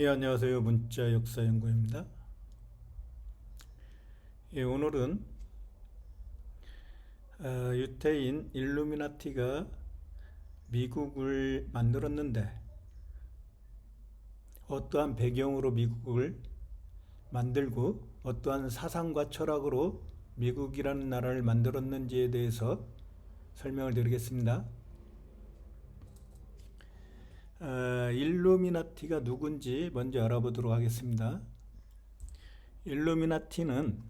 예, 안녕하세요. 문자 역사 연구입니다. 예, 오늘은 유태인 일루미나티가 미국을 만들었는데 어떠한 배경으로 미국을 만들고 어떠한 사상과 철학으로 미국이라는 나라를 만들었는지에 대해서 설명을 드리겠습니다. 일루미나티가 누군지 먼저 알아보도록 하겠습니다. 일루미나티는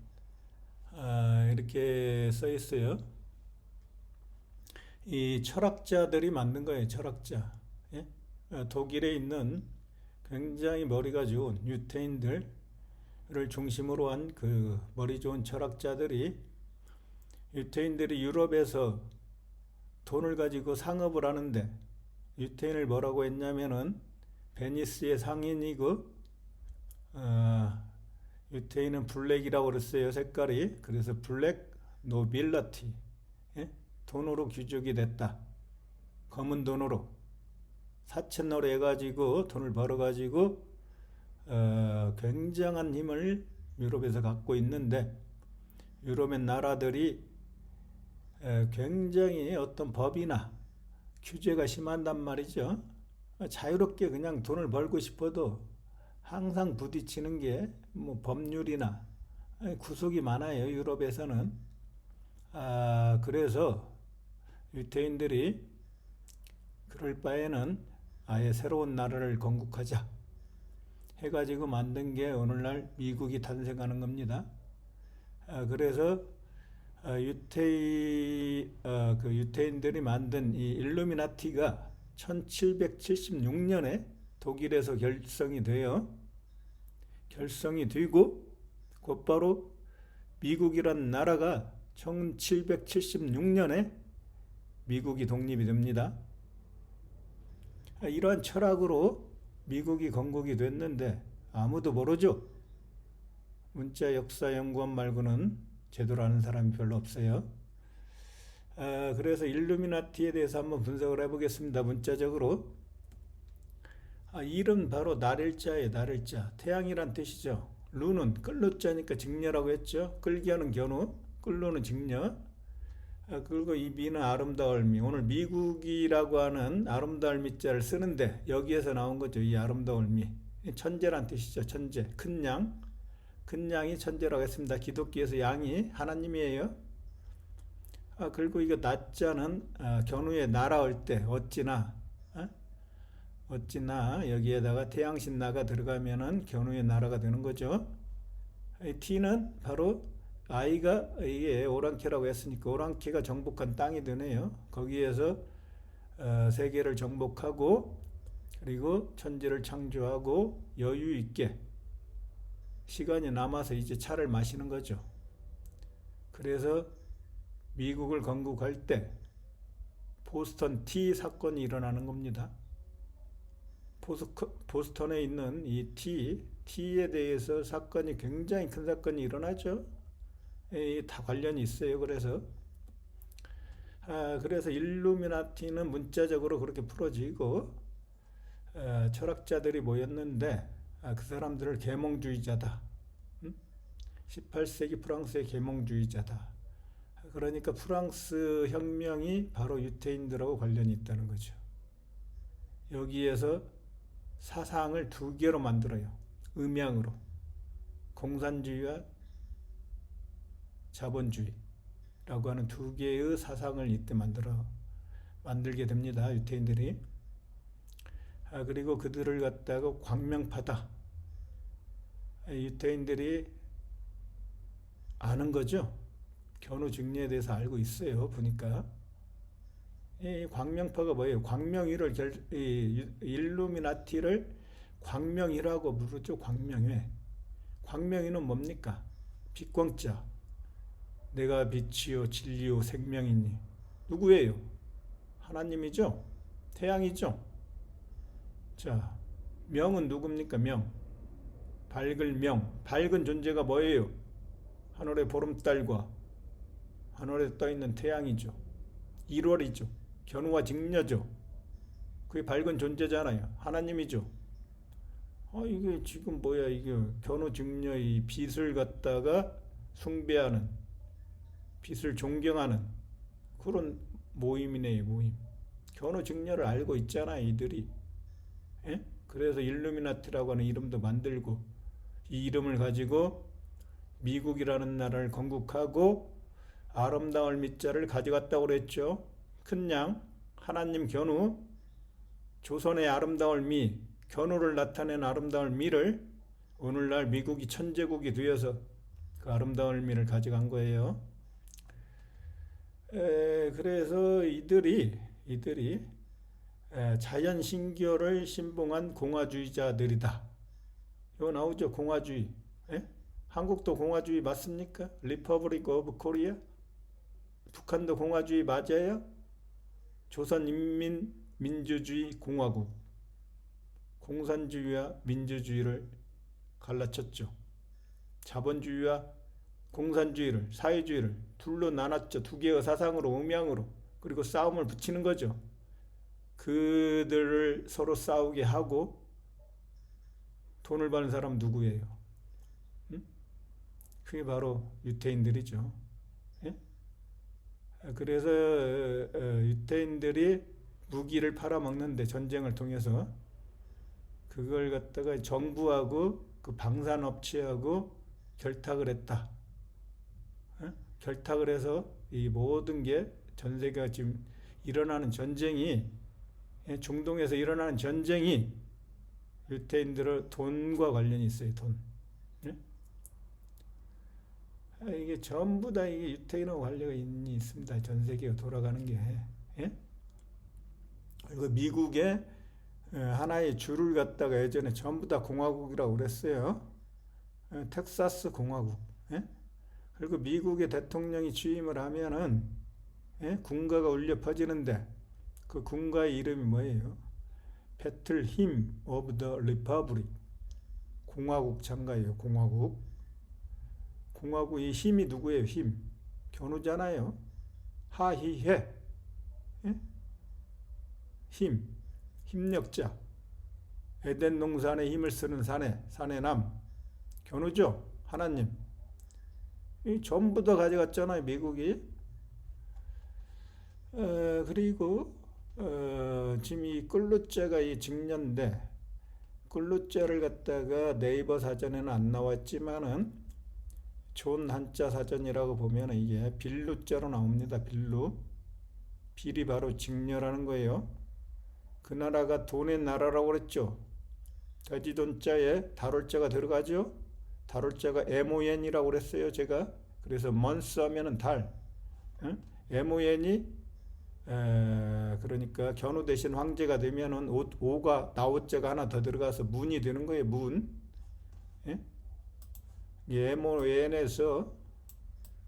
이렇게 써 있어요. 이 철학자들이 만든 거예요. 철학자. 예? 독일에 있는 굉장히 머리가 좋은 유태인들을 중심으로 한 그 머리 좋은 철학자들이 유태인들이 유럽에서 돈을 가지고 상업을 하는데 유태인을 뭐라고 했냐면은 베니스의 상인이고 유태인은 블랙이라고 그랬어요. 색깔이. 그래서 블랙 노빌라티. 예? 돈으로 귀족이 됐다. 검은 돈으로 사채놀이 해가지고 돈을 벌어가지고 굉장한 힘을 유럽에서 갖고 있는데 유럽의 나라들이 굉장히 어떤 법이나 규제가 심한단 말이죠. 자유롭게 그냥 돈을 벌고 싶어도 항상 부딪히는 게 뭐 법률이나 구속이 많아요. 유럽에서는. 그래서 유태인들이 그럴 바에는 아예 새로운 나라를 건국하자 해가지고 만든 게 오늘날 미국이 탄생하는 겁니다. 그래서 그 유태인들이 만든 이 일루미나티가 1776년에 독일에서 결성이 되고 곧바로 미국이란 나라가 1776년에 미국이 독립이 됩니다. 이러한 철학으로 미국이 건국이 됐는데 아무도 모르죠. 문자 역사 연구원 말고는 제대로 아는 사람이 별로 없어요. 그래서 일루미나티에 대해서 한번 분석을 해보겠습니다. 문자적으로. 이름 바로 날일자예요. 날일자. 태양이란 뜻이죠. 루는 끌루자니까 직녀라고 했죠. 끌기 하는 견우, 끌루는 직녀. 그리고 이 미는 아름다울 미. 오늘 미국이라고 하는 아름다울 미자를 쓰는데 여기에서 나온 거죠. 이 아름다울 미. 천재란 뜻이죠. 천재. 큰 양. 큰 양이 천재라고 했습니다. 기독교에서 양이 하나님이에요. 그리고 이거 나자는 견우에 날아올 때 어찌나 여기에다가 태양신 나가 들어가면은 견우의 나라가 되는 거죠. T는 바로 아이가 이게 오랑캐라고 했으니까 오랑캐가 정복한 땅이 되네요. 거기에서 세계를 정복하고 그리고 천지를 창조하고 여유 있게 시간이 남아서 이제 차를 마시는 거죠. 그래서 미국을 건국할 때 보스턴 티 사건이 일어나는 겁니다. 보스턴에 있는 이 T에 대해서 사건이 굉장히 큰 사건이 일어나죠. 다 관련이 있어요. 그래서 일루미나티는 문자적으로 그렇게 풀어지고 철학자들이 모였는데 그 사람들을 계몽주의자다. 18세기 프랑스의 계몽주의자다. 그러니까 프랑스 혁명이 바로 유태인들하고 관련이 있다는 거죠. 여기에서 사상을 두 개로 만들어요. 음양으로. 공산주의와 자본주의라고 하는 두 개의 사상을 이때 만들게 됩니다. 유태인들이. 그리고 그들을 갖다가 광명파다. 유태인들이 아는 거죠. 견우 직녀에 대해서 알고 있어요. 보니까. 이 광명파가 뭐예요? 일루미나티를 광명이라고 부르죠. 광명회. 광명이는 뭡니까? 빛광자. 내가 빛이요 진리요 생명이니. 누구예요? 하나님이죠. 태양이죠. 자, 명은 누굽니까? 명. 밝을 명. 밝은 존재가 뭐예요? 하늘의 보름달과 하늘에 떠있는 태양이죠. 1월이죠. 견우와 직녀죠. 그게 밝은 존재잖아요. 하나님이죠. 이게 지금 뭐야, 이게 견우직녀의 빛을 갖다가 숭배하는, 빛을 존경하는 그런 모임이네, 모임. 견우직녀를 알고 있잖아, 이들이. 예? 그래서 일루미나티라고 하는 이름도 만들고, 이 이름을 가지고 미국이라는 나라를 건국하고 아름다울 밑자를 가져갔다고 그랬죠. 큰 양, 하나님 견우, 조선의 아름다울 미, 견우를 나타낸 아름다울 미를 오늘날 미국이 천재국이 되어서 그 아름다울 미를 가져간 거예요. 그래서 이들이 자연 신교를 신봉한 공화주의자들이다. 이거 나오죠, 공화주의. 예? 한국도 공화주의 맞습니까? 리퍼블릭 오브 코리아? 북한도 공화주의 맞아요? 조선인민민주주의 공화국. 공산주의와 민주주의를 갈라쳤죠. 자본주의와 공산주의를, 사회주의를 둘로 나눴죠. 두 개의 사상으로, 음양으로. 그리고 싸움을 붙이는 거죠. 그들을 서로 싸우게 하고 돈을 버는 사람 누구예요? 응? 그게 바로 유태인들이죠. 예? 그래서 유태인들이 무기를 팔아먹는데, 전쟁을 통해서 그걸 갖다가 정부하고 그 방산업체하고 결탁을 했다. 결탁을 해서 이 모든 게 전 세계가 지금 일어나는 전쟁이, 중동에서 일어나는 전쟁이 유태인들의 돈과 관련이 있어요. 돈. 이게 전부 다 이게 유태인하고 관련이 있습니다. 전 세계가 돌아가는 게. 그리고 미국의 하나의 주를 갖다가 예전에 전부 다 공화국이라고 그랬어요. 텍사스 공화국. 그리고 미국의 대통령이 취임을 하면은 군가가 울려 퍼지는데, 그 군가의 이름이 뭐예요? 배틀 힘 오브 더 리퍼블릭. 공화국 장가예요. 공화국. 공화국의 힘이 누구예요? 힘. 견우잖아요. 하히해. 힘. 힘력자. 에덴 동산에 힘을 쓰는 사내남. 견우죠. 하나님. 이 전부 다 가져갔잖아요, 미국이. 그리고 지금 이 끌루째가 이 직녀인데, 끌루째를 갖다가 네이버 사전에는 안 나왔지만은 존 한자 사전이라고 보면 이게 빌루자로 나옵니다. 빌루. 빌이 바로 직녀라는 거예요. 그 나라가 돈의 나라라고 그랬죠. 돼지돈자에 달월자가 들어가죠. 달월자가 MON이라고 그랬어요, 제가. 그래서 month 하면은 달. MON이 그러니까 견우 대신 황제가 되면은 오가 나오자가 하나 더 들어가서 문이 되는 거예요. 문. MON에서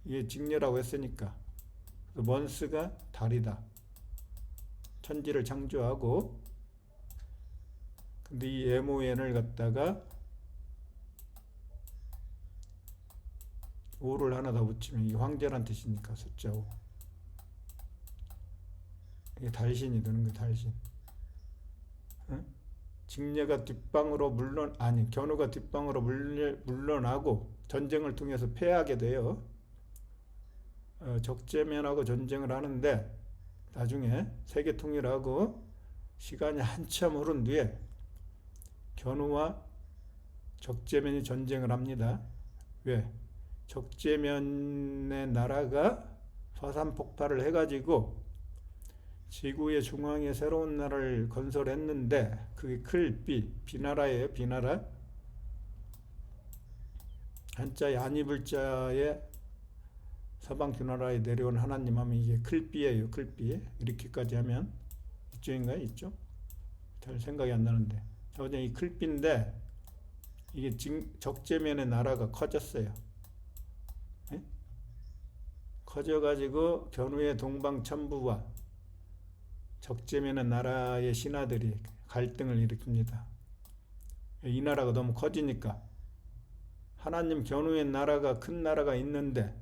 이게 직녀라고 했으니까 month가 달이다. 천지를 창조하고. 근데 이 MON을 갖다가 오를 하나 더 붙이면 이게 황제란 뜻이니까 숫자 5. 이게 달신이 되는 거예요. 달신. 직녀가 뒷방으로 견우가 뒷방으로 물러나고 전쟁을 통해서 패하게 돼요. 적재면하고 전쟁을 하는데, 나중에 세계 통일하고 시간이 한참 흐른 뒤에 견우와 적재면이 전쟁을 합니다. 왜? 적재면의 나라가 화산 폭발을 해가지고 지구의 중앙에 새로운 나라를 건설했는데, 그게 클비, 비나라예요. 비나라. 한자에 한이불자에 서방 주나라에 내려온 하나님 하면 이게 클비예요. 클비. 이렇게까지 하면 이쪽인가요? 이쪽? 잘 생각이 안 나는데. 어제 이 클비인데, 이게 적재면의 나라가 커졌어요. 커져가지고 견우의 동방천부와 적재면의 나라의 신하들이 갈등을 일으킵니다. 이 나라가 너무 커지니까. 하나님 견우의 나라가, 큰 나라가 있는데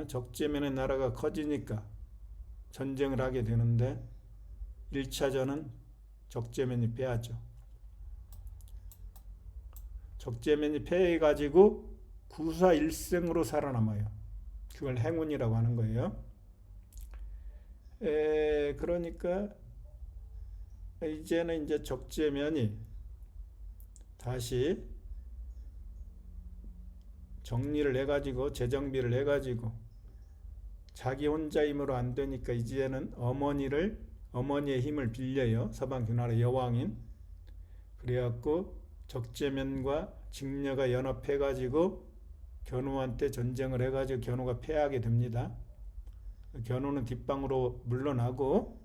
적재면의 나라가 커지니까 전쟁을 하게 되는데, 1차전은 적재면이 패하죠. 적재면이 패해가지고 구사일생으로 살아남아요. 그걸 행운이라고 하는 거예요. 그러니까 이제는 이제 적재면이 다시 정리를 해가지고 재정비를 해가지고 자기 혼자 힘으로 안 되니까 이제는 어머니의 힘을 빌려요. 서방균나라 여왕인. 그래갖고 적재면과 직녀가 연합해가지고 견우한테 전쟁을 해가지고 견우가 패하게 됩니다. 견우는 뒷방으로 물러나고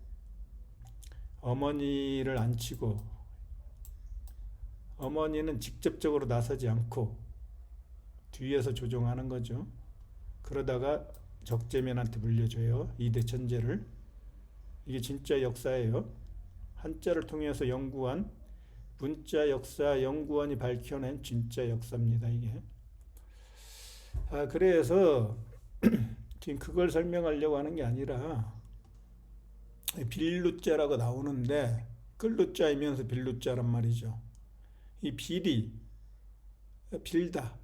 어머니를 앉히고, 어머니는 직접적으로 나서지 않고 뒤에서 조종하는 거죠. 그러다가 적재면한테 물려줘요. 이대 천재를. 이게 진짜 역사예요. 한자를 통해서 연구한 문자 역사 연구원이 밝혀낸 진짜 역사입니다. 이게. 그래서 지금 그걸 설명하려고 하는 게 아니라 빌루자라고 나오는데 끌루자이면서 빌루자란 말이죠. 이 빌이 빌다.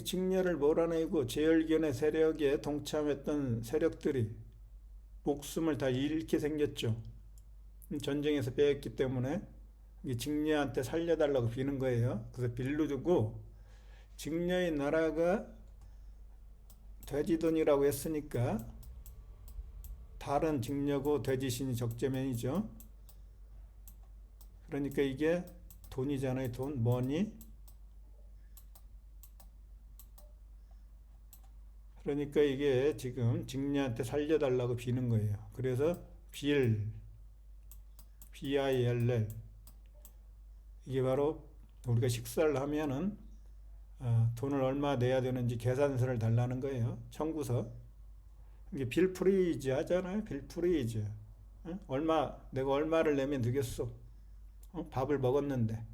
직녀를 몰아내고 제열견의 세력에 동참했던 세력들이 목숨을 다 잃게 생겼죠. 전쟁에서 빼앗기 때문에 직녀한테 살려달라고 비는 거예요. 그래서 빌루두고 직녀의 나라가 돼지돈이라고 했으니까 다른 직녀고 돼지신이 적재면이죠. 그러니까 이게 돈이잖아요. 돈, 머니. 그러니까 이게 지금 직녀한테 살려달라고 비는 거예요. 그래서 BILL 이게 바로 우리가 식사를 하면은 돈을 얼마 내야 되는지 계산서를 달라는 거예요. 청구서. 이게 빌프리즈 하잖아요. 빌프리즈. 내가 얼마를 내면 되겠어. 밥을 먹었는데.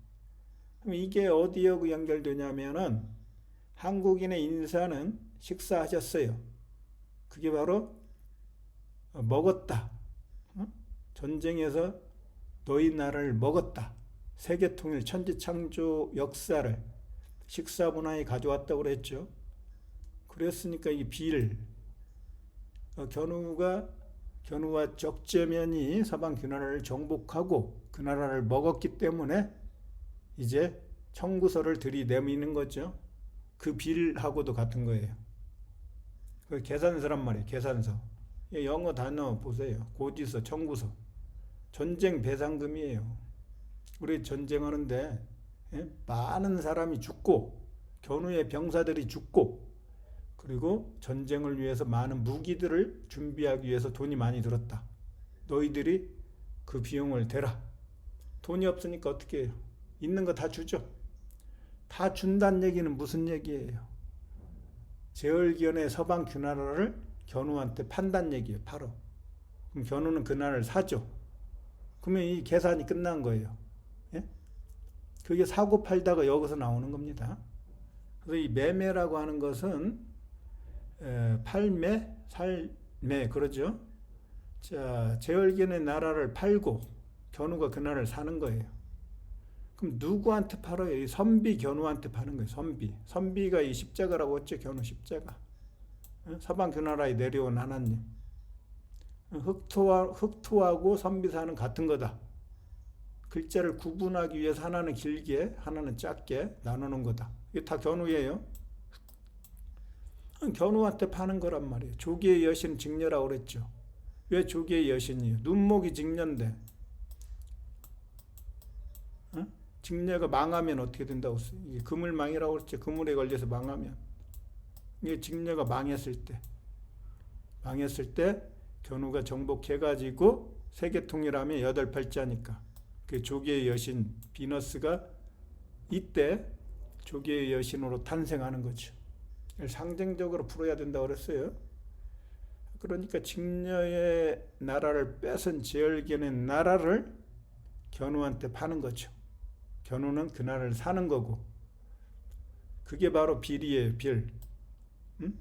그럼 이게 어디하고 연결되냐면은 한국인의 인사는 식사하셨어요. 그게 바로 먹었다. 전쟁에서 너희 나라를 먹었다. 세계통일 천지창조 역사를 식사문화에 가져왔다고 그랬죠. 그랬으니까 이 빌, 견우와 적재면이 서방균나라를 정복하고 그 나라를 먹었기 때문에 이제 청구서를 들이내미는 거죠. 그 빌하고도 같은 거예요. 그 계산서란 말이에요. 계산서. 영어 단어 보세요. 고지서, 청구서. 전쟁 배상금이에요. 우리 전쟁하는데 많은 사람이 죽고 견우의 병사들이 죽고 그리고 전쟁을 위해서 많은 무기들을 준비하기 위해서 돈이 많이 들었다. 너희들이 그 비용을 대라. 돈이 없으니까 어떻게 해요? 있는 거 다 주죠. 다 준다는 얘기는 무슨 얘기예요? 제열견의 서방균나라를 견우한테 판단 얘기예요. 바로. 그럼 견우는 그 나라를 사죠. 그러면 이 계산이 끝난 거예요. 예? 그게 사고 팔다가 여기서 나오는 겁니다. 그래서 이 매매라고 하는 것은 팔매, 살매 그러죠. 자, 제열견의 나라를 팔고 견우가 그 나라를 사는 거예요. 그럼 누구한테 팔아요? 이 선비 견우한테 파는 거예요. 선비가 이 십자가라고 했죠. 견우 십자가. 서방균나라에 내려온 하나님. 흑토하고 선비사는 같은 거다. 글자를 구분하기 위해서 하나는 길게 하나는 짧게 나누는 거다. 이게 다 견우예요. 견우한테 파는 거란 말이에요. 조기의 여신 직녀라고 그랬죠. 왜 조기의 여신이에요? 눈목이 직녀인데 직녀가 망하면 어떻게 된다고 했어요? 이게 그물망이라고 그랬죠. 그물에 걸려서 망하면. 이게 직녀가 망했을 때 견우가 정복해가지고 세계통일하면 8팔자니까 그 조기의 여신 비너스가 이때 조기의 여신으로 탄생하는 거죠. 상징적으로 풀어야 된다고 그랬어요. 그러니까 직녀의 나라를 뺏은 제열견의 나라를 견우한테 파는 거죠. 견우는 그 나라를 사는 거고 그게 바로 빌이에요. 빌.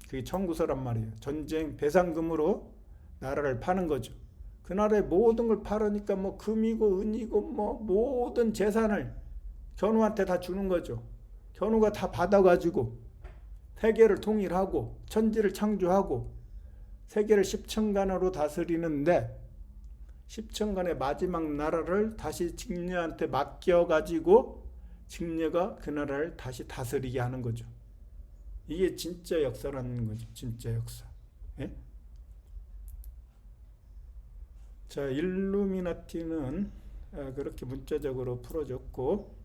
그게 청구서란 말이에요. 전쟁 배상금으로 나라를 파는 거죠. 그 나라의 모든 걸 팔으니까 뭐 금이고 은이고 뭐 모든 재산을 견우한테 다 주는 거죠. 견우가 다 받아가지고 세계를 통일하고 천지를 창조하고 세계를 십천간으로 다스리는데 십천간의 마지막 나라를 다시 직녀한테 맡겨가지고 직녀가 그 나라를 다시 다스리게 하는 거죠. 이게 진짜 역사라는 거죠. 진짜 역사. 예? 자, 일루미나티는 그렇게 문자적으로 풀어줬고,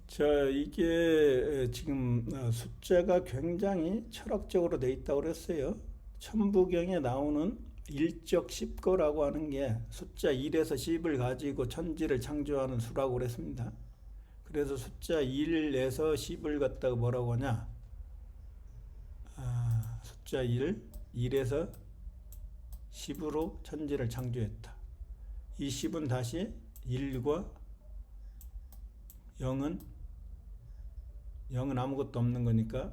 자, 이게 지금 숫자가 굉장히 철학적으로 돼 있다고 그랬어요. 천부경에 나오는 일적 십거라고 하는 게 숫자 1에서 10을 가지고 천지를 창조하는 수라고 그랬습니다. 그래서 숫자 1에서 10을 갖다가 뭐라고 하냐? 숫자 1에서 10으로 천지를 창조했다. 이 10은 다시 1과 0은 아무것도 없는 거니까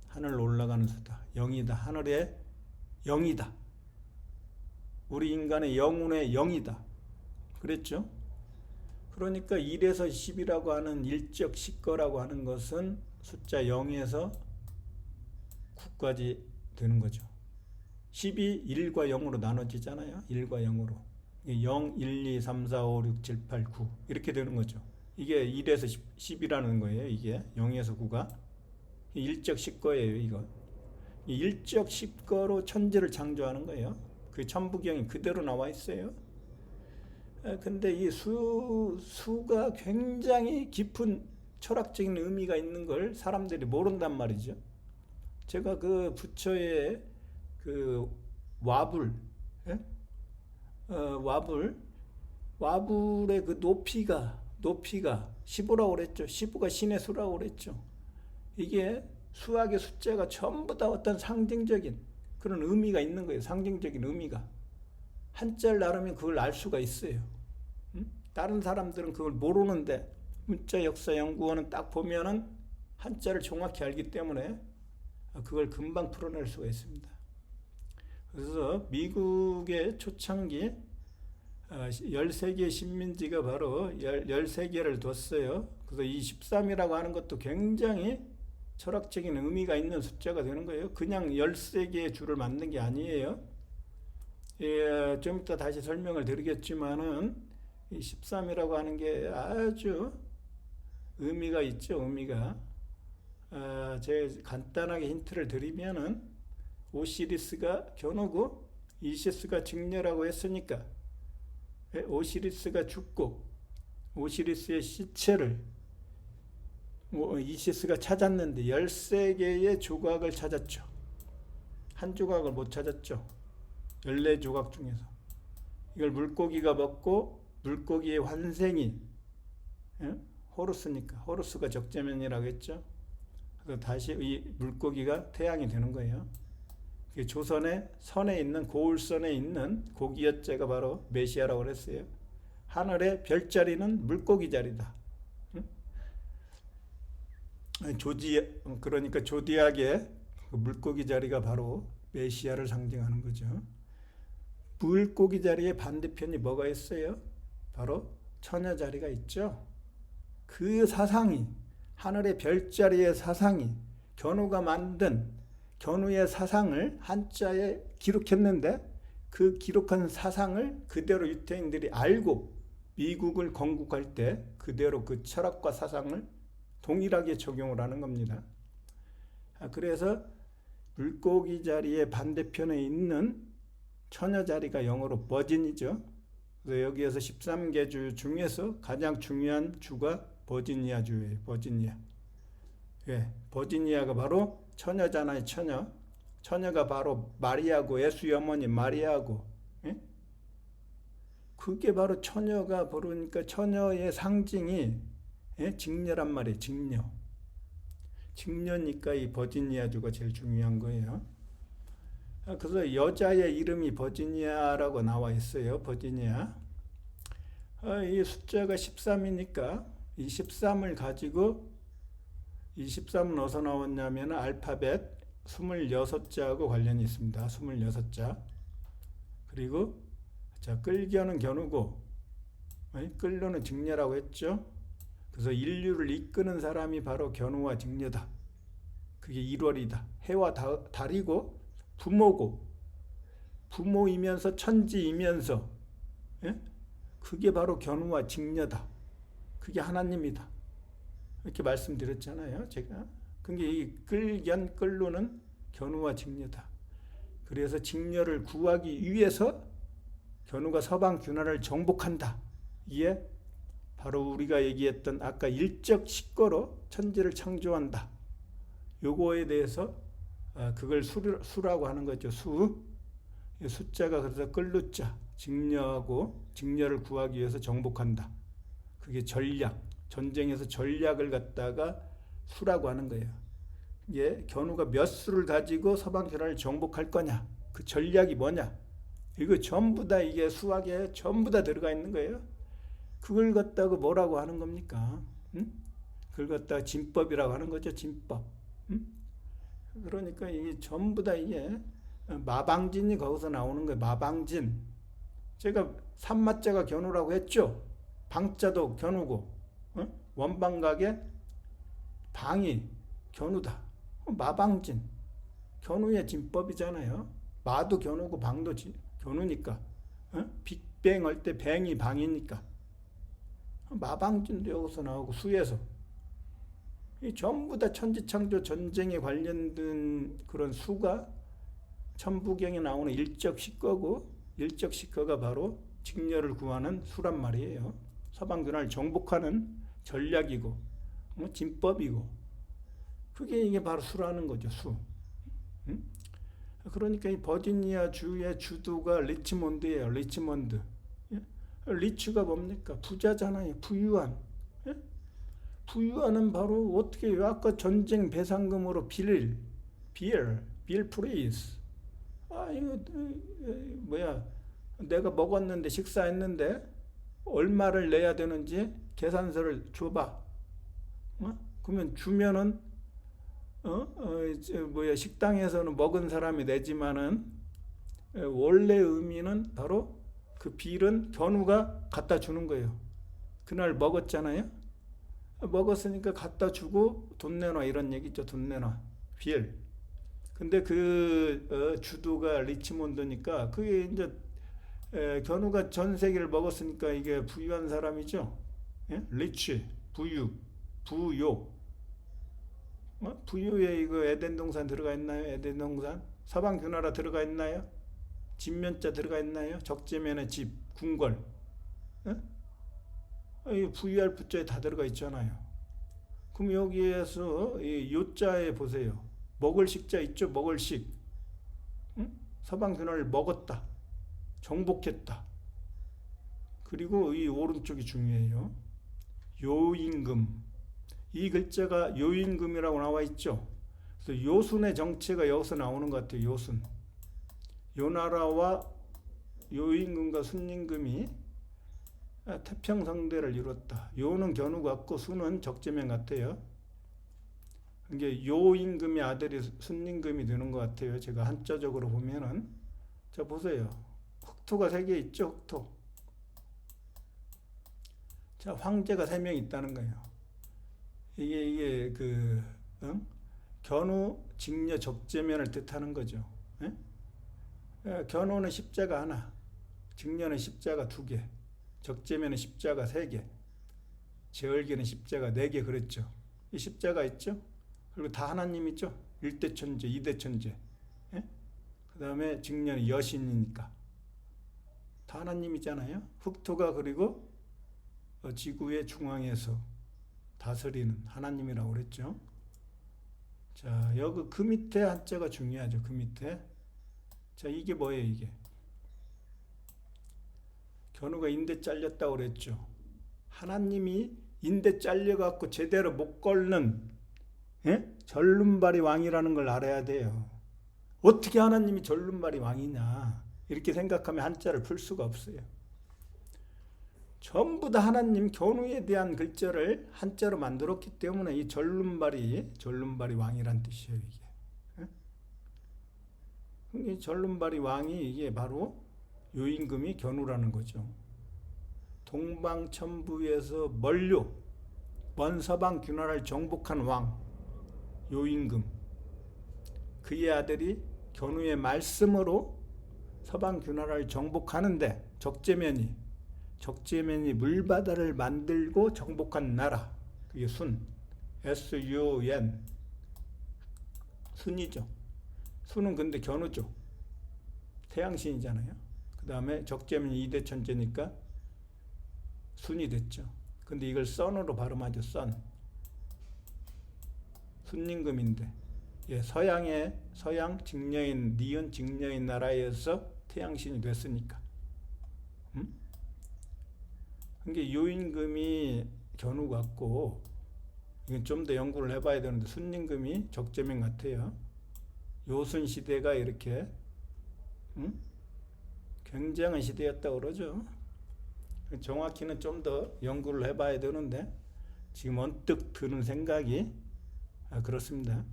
하늘 올라가는 수다. 0이다. 하늘의 0이다. 우리 인간의 영혼의 0이다. 그랬죠? 그러니까 1에서 10이라고 하는 일적 식거라고 하는 것은 숫자 0에서 9까지 되는 거죠. 10이 1과 0으로 나눠지잖아요. 1과 0으로. 0, 1, 2, 3, 4, 5, 6, 7, 8, 9 이렇게 되는 거죠. 이게 1에서 10이라는 거예요. 이게 0에서 9가 일적 식거예요. 이거 일적 식거로 천지를 창조하는 거예요. 그 천부경이 그대로 나와 있어요. 근데 이 수가 굉장히 깊은 철학적인 의미가 있는 걸 사람들이 모른단 말이죠. 제가 그 부처의 그 와불, 와불의 그 높이가 15라고 그랬죠. 15가 신의 수라고 그랬죠. 이게 수학의 숫자가 전부 다 어떤 상징적인 그런 의미가 있는 거예요. 상징적인 의미가. 한자를 나르면 그걸 알 수가 있어요. 다른 사람들은 그걸 모르는데 문자역사연구원은 딱 보면은 한자를 정확히 알기 때문에 그걸 금방 풀어낼 수가 있습니다. 그래서 미국의 초창기 13개의 식민지가 바로 13개를 뒀어요. 그래서 이 13이라고 하는 것도 굉장히 철학적인 의미가 있는 숫자가 되는 거예요. 그냥 13개의 줄을 만든 게 아니에요. 예, 좀 이따 다시 설명을 드리겠지만은 이 13이라고 하는 게 아주 의미가 있죠. 의미가. 제가 간단하게 힌트를 드리면은 오시리스가 견우고 이시스가 직녀라고 했으니까 오시리스가 죽고 오시리스의 시체를 이시스가 찾았는데 13개의 조각을 찾았죠. 한 조각을 못 찾았죠. 14조각 중에서. 이걸 물고기가 먹고 물고기의 환생이 호루스니까 호루스가 적재면이라고 했죠. 그래서 다시 이 물고기가 태양이 되는 거예요. 조선의 선에 있는 고울선에 있는 고기여자가 바로 메시아라고 그랬어요. 하늘의 별자리는 물고기 자리다. 그러니까 조디악의 그 물고기 자리가 바로 메시아를 상징하는 거죠. 물고기 자리의 반대편이 뭐가 있어요? 바로 처녀 자리가 있죠. 그 사상이 하늘의 별자리의 사상이 견우가 만든 견우의 사상을 한자에 기록했는데 그 기록한 사상을 그대로 유태인들이 알고 미국을 건국할 때 그대로 그 철학과 사상을 동일하게 적용을 하는 겁니다. 그래서 물고기 자리의 반대편에 있는 처녀 자리가 영어로 버진이죠. 그래서 여기에서 13개 주 중에서 가장 중요한 주가 버지니아 주예요. 버지니아. 예, 버지니아가 바로 처녀잖아요. 처녀가 바로 마리아고 예수의 어머니 마리아고. 예? 그게 바로 처녀가 부르니까 처녀의 상징이 직녀란 말이에요. 직녀. 직녀니까 이 버지니아주가 제일 중요한 거예요. 그래서 여자의 이름이 버지니아라고 나와 있어요. 버지니아. 이 숫자가 13이니까 이 13을 가지고 이 13은 어디서 나왔냐면 알파벳 26자하고 관련이 있습니다. 26자. 그리고 자, 끌겨는 견우고 끌로는 직녀라고 했죠. 그래서 인류를 이끄는 사람이 바로 견우와 직녀다. 그게 1월이다. 해와 달이고 부모고 부모이면서 천지이면서 그게 바로 견우와 직녀다. 그게 하나님이다. 이렇게 말씀드렸잖아요. 제가. 그게 이 끌로는 견우와 직녀다. 그래서 직녀를 구하기 위해서 견우가 서방 균화를 정복한다. 이게 바로 우리가 얘기했던 아까 일적 식거로 천지를 창조한다. 요거에 대해서 그걸 수라고 하는 거죠. 수. 숫자가 그래서 끌루자, 직녀하고 직녀를 구하기 위해서 정복한다. 그게 전략, 전쟁에서 전략을 갖다가 수라고 하는 거예요. 이게 견우가 몇 수를 가지고 서방 균화를 정복할 거냐, 그 전략이 뭐냐, 이거 전부 다 이게 수학에 전부 다 들어가 있는 거예요. 그걸 갖다가 뭐라고 하는 겁니까? 응? 그걸 갖다가 진법이라고 하는 거죠. 진법. 응? 그러니까 이게 전부 다 이게 마방진이 거기서 나오는 거예요. 마방진. 제가 산마자가 견우라고 했죠. 방자도 견우고 원방각의 방이 견우다. 마방진. 견우의 진법이잖아요. 마도 견우고 방도 견우니까. 빅뱅 할 때 뱅이 방이니까. 마방진도 여기서 나오고 수에서. 이 전부 다 천지창조 전쟁에 관련된 그런 수가 천부경에 나오는 일적식거고 일적식거가 바로 직녀를 구하는 수란 말이에요. 서방균화를 정복하는 전략이고 진법이고 그게 이게 바로 수라는 거죠. 수. 응? 그러니까 이 버지니아 주의 주도가 리치몬드예요. 리치몬드. 리치가 뭡니까? 부자잖아요. 부유한. 부유한은 바로 어떻게 해요? 아까 전쟁 배상금으로 빌 프레이스. 이거 뭐야? 내가 먹었는데 식사했는데 얼마를 내야 되는지 계산서를 줘봐. 그러면 주면은 식당에서는 먹은 사람이 내지만은 원래 의미는 바로 그 빌은 견우가 갖다 주는 거예요. 그날 먹었잖아요. 먹었으니까 갖다 주고 돈 내놔 이런 얘기죠. 돈 내놔. 빌. 근데 그 주도가 리치몬드니까 그게 이제 견우가 전 세계를 먹었으니까 이게 부유한 사람이죠. 예? 리치, 부요. 부유에 이거 에덴 동산 들어가 있나요? 에덴 동산? 서방 균화라 들어가 있나요? 집면자 들어가 있나요? 적재면의 집, 궁궐. 부유할 부자에 다 들어가 있잖아요. 그럼 여기에서 이 요자에 보세요. 먹을 식자 있죠? 먹을 식. 서방 균화를 먹었다. 정복했다. 그리고 이 오른쪽이 중요해요. 요임금. 이 글자가 요임금이라고 나와 있죠. 그래서 요순의 정체가 여기서 나오는 것 같아요. 요순. 요나라와 요임금과 순임금이 태평성대를 이뤘다. 요는 견우 같고 순은 적재면 같아요. 이게 요임금의 아들이 순임금이 되는 것 같아요. 제가 한자적으로 보면은. 자, 보세요. 흑토가 3개 있죠. 흑토. 자, 황제가 3명 있다는 거예요. 이게 견우, 직녀, 적재면을 뜻하는 거죠. 견우는 십자가 하나, 직녀는 십자가 2개, 적재면은 십자가 3개, 제얼계는 십자가 4개 그랬죠. 이 십자가 있죠. 그리고 다 하나님이죠. 1대 천재, 2대 천재. 그 다음에 직녀는 여신이니까 다 하나님이잖아요. 흑토가 그리고 지구의 중앙에서 다스리는 하나님이라고 그랬죠. 자, 여기 그 밑에 한자가 중요하죠. 그 밑에. 자, 이게 뭐예요, 이게? 견우가 인대 잘렸다고 그랬죠. 하나님이 인대 잘려갖고 제대로 못 걸는 예? 절름발이 왕이라는 걸 알아야 돼요. 어떻게 하나님이 절름발이 왕이냐 이렇게 생각하면 한자를 풀 수가 없어요. 전부 다 하나님 견우에 대한 글자를 한자로 만들었기 때문에 이 절름발이 왕이란 뜻이에요. 이게 절름발이 왕이 이게 바로 요임금이 견우라는 거죠. 동방천부에서 먼 서방 균화를 정복한 왕 요임금, 그의 아들이 견우의 말씀으로 서방 균화를 정복하는데 적재면이 물바다를 만들고 정복한 나라, 그게 순, SUN, 순이죠. 순은 근데 견우죠. 태양신이잖아요. 그 다음에 적재면이 이대 천재니까 순이 됐죠. 근데 이걸 썬으로 발음하죠. 썬. 순임금인데, 예, 서양 직녀인 니은 직녀인 나라에서 태양신이 됐으니까. 그게 요임금이 견우 같고, 이건 좀 더 연구를 해봐야 되는데 순임금이 적재면 같아요. 요순 시대가 이렇게 굉장한 시대였다고 그러죠. 정확히는 좀 더 연구를 해봐야 되는데 지금 언뜻 드는 생각이 그렇습니다.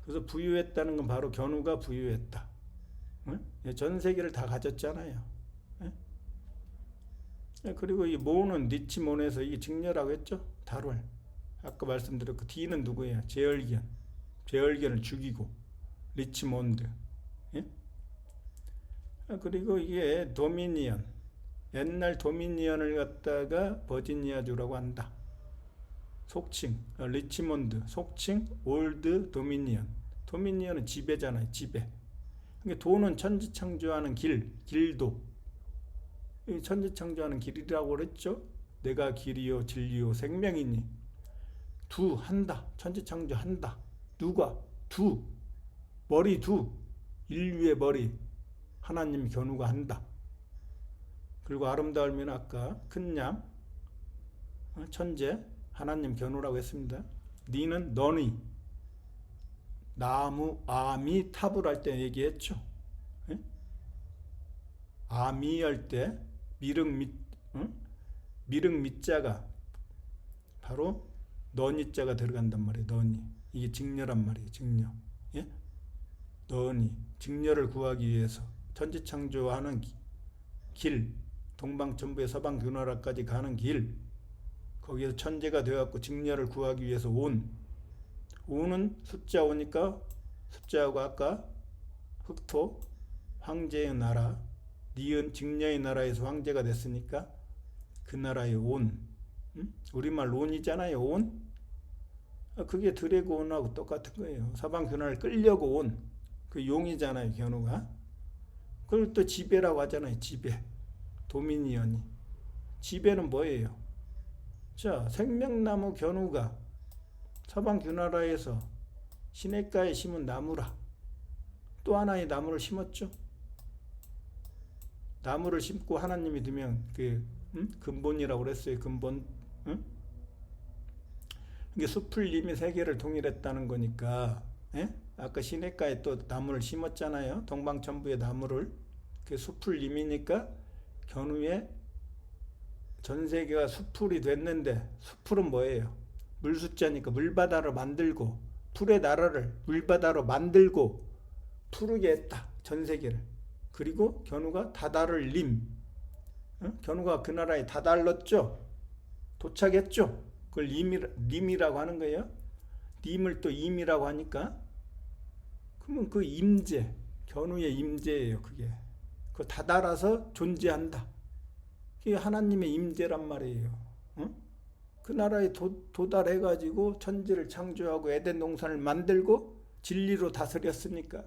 그래서 부유했다는 건 바로 견우가 부유했다. 전 세계를 다 가졌잖아요. 그리고 이 모는 니치몬에서 이게 직녀라고 했죠. 달월. 아까 말씀드렸고 D는 누구예요? 제얼견을 죽이고 리치몬드. 그리고 이게 도미니언. 옛날 도미니언을 갖다가 버지니아주라고 한다. 속칭 리치몬드, 속칭 올드 도미니언. 도미니언은 지배잖아요. 지배. 그러니까 도는 천지창조하는 길도. 천지창조하는 길이라고 그랬죠. 내가 길이요 진리요 생명이니. 한다. 천지창조한다. 누가? 머리 인류의 머리. 하나님 견우가 한다. 그리고 아름다울면 아까 큰 양 천재 하나님 견우라고 했습니다. 니는 너니 나무 아미 탑을 할 때 얘기했죠. 아미 할 때 미륵 밑자가 바로 너니자가 들어간단 말이에요. 너니. 이게 직녀란 말이에요. 직녀. 예? 너니. 직녀를 구하기 위해서 천지창조하는 길, 동방천부의 서방균화라까지 가는 길, 거기에서 천재가 되어갖고 직녀를 구하기 위해서 온은 숫자 오니까 숫자하고 아까 흑토 황제의 나라, 니은 직녀의 나라에서 황제가 됐으니까 그 나라의 온, 우리말 온이잖아요. 온. 그게 드래곤하고 똑같은 거예요. 서방균화를 끌려고 온 그 용이잖아요. 견우가. 그걸 또 지배라고 하잖아요. 지배. 도미니언이. 지배는 뭐예요? 자, 생명나무 견우가 서방균화라에서 시냇가에 심은 나무라. 또 하나의 나무를 심었죠. 나무를 심고 하나님이 두면 근본이라고 그랬어요. 근본. 이게 숲을 이미 세계를 통일했다는 거니까. 아까 시냇가에 또 나무를 심었잖아요. 동방천부의 나무를. 그 숲을 이미니까 견우의 전 세계가 숲풀이 됐는데, 숲풀은 뭐예요? 물숫자니까 물바다로 만들고 풀의 나라를 물바다로 만들고 푸르게 했다. 전 세계를. 그리고 견우가 다다를 견우가 그 나라에 다달렀죠. 도착했죠. 그걸 님이라고 하는 거예요. 님을 또 임이라고 하니까 그러면 그 임재, 견우의 임재예요. 그게. 그 다달아서 존재한다. 그게 하나님의 임재란 말이에요. 그 나라에 도달해가지고 천지를 창조하고 에덴 동산을 만들고 진리로 다스렸으니까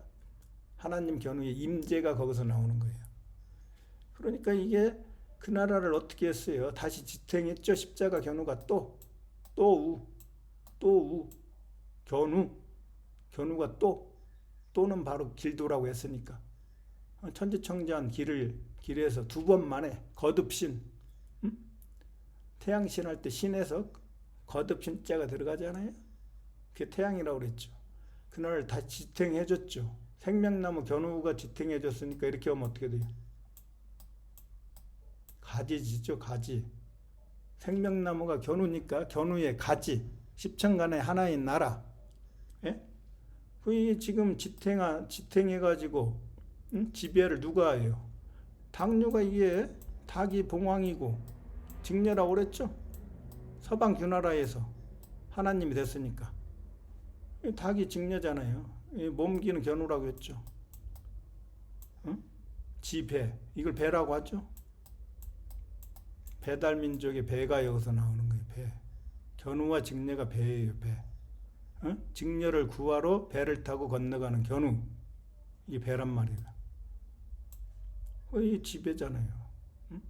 하나님 견우의 임재가 거기서 나오는 거예요. 그러니까 이게 그 나라를 어떻게 했어요? 다시 지탱했죠. 십자가 견우가 견우가 또는 바로 길도라고 했으니까 천지창조한 길에서 두 번 만에 거듭신, 태양신 할 때 신에서 거듭신자가 들어가잖아요. 그게 태양이라고 그랬죠. 그날 다 지탱해줬죠. 생명나무 견우가 지탱해줬으니까 이렇게 하면 어떻게 돼요? 가지지죠, 가지. 생명나무가 견우니까 견우의 가지. 십천간의 하나인 나라. 예? 그 지금 지탱해가지고 지배를 누가 해요? 당뇨가 이게 닭이 봉황이고 직녀라고 그랬죠? 서방 규나라에서 하나님이 됐으니까. 닭이 직녀잖아요. 몸기는 견우라고 했죠. 응? 지배. 이걸 배라고 하죠. 배달민족의 배가 여기서 나오는 거예요. 배. 견우와 직녀가 배예요. 배. 응? 직녀를 구하러 배를 타고 건너가는 견우. 이게 배란 말이에요. 이게 지배잖아요. 응?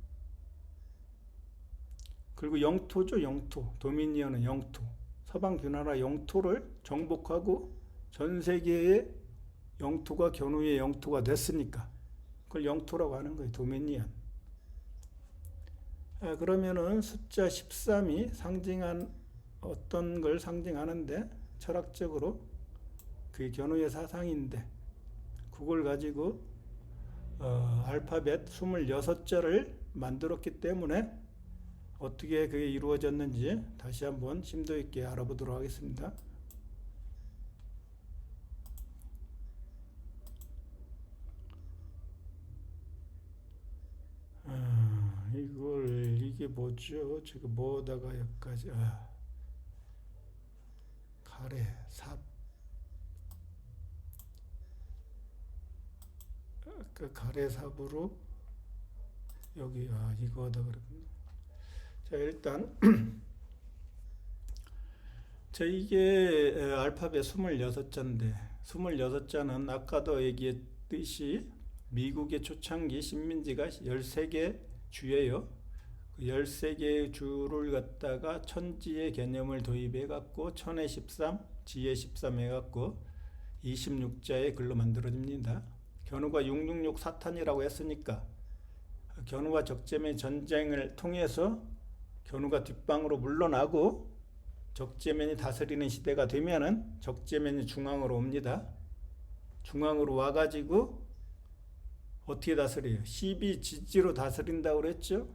그리고 영토죠. 영토. 도미니언은 영토. 서방 규나라 영토를 정복하고 전 세계의 영토가 견우의 영토가 됐으니까 그걸 영토라고 하는 거예요. 도미니언. 그러면은 숫자 13이 상징한 어떤 걸 상징하는데 철학적으로 그게 견우의 사상인데 그걸 가지고 알파벳 26자를 만들었기 때문에 어떻게 그게 이루어졌는지 다시 한번 심도 있게 알아보도록 하겠습니다. 이게 뭐죠? 지금 뭐다가 여기까지 가래 삽 그 가래 삽으로 여기 이거다 그랬군요. 자 일단 자 이게 알파벳 26자인데 26자는 아까도 얘기했듯이 미국의 초창기 식민지가 13개 주예요. 13개의 주를 갖다가 천지의 개념을 도입해 갖고 천의 13, 지의 13 해 갖고 26자의 글로 만들어집니다. 견우가 666 사탄이라고 했으니까 견우와 적재면의 전쟁을 통해서 견우가 뒷방으로 물러나고 적재면이 다스리는 시대가 되면은 적재면이 중앙으로 옵니다. 중앙으로 와가지고 어떻게 다스려요? 12지지로 다스린다고 그랬죠?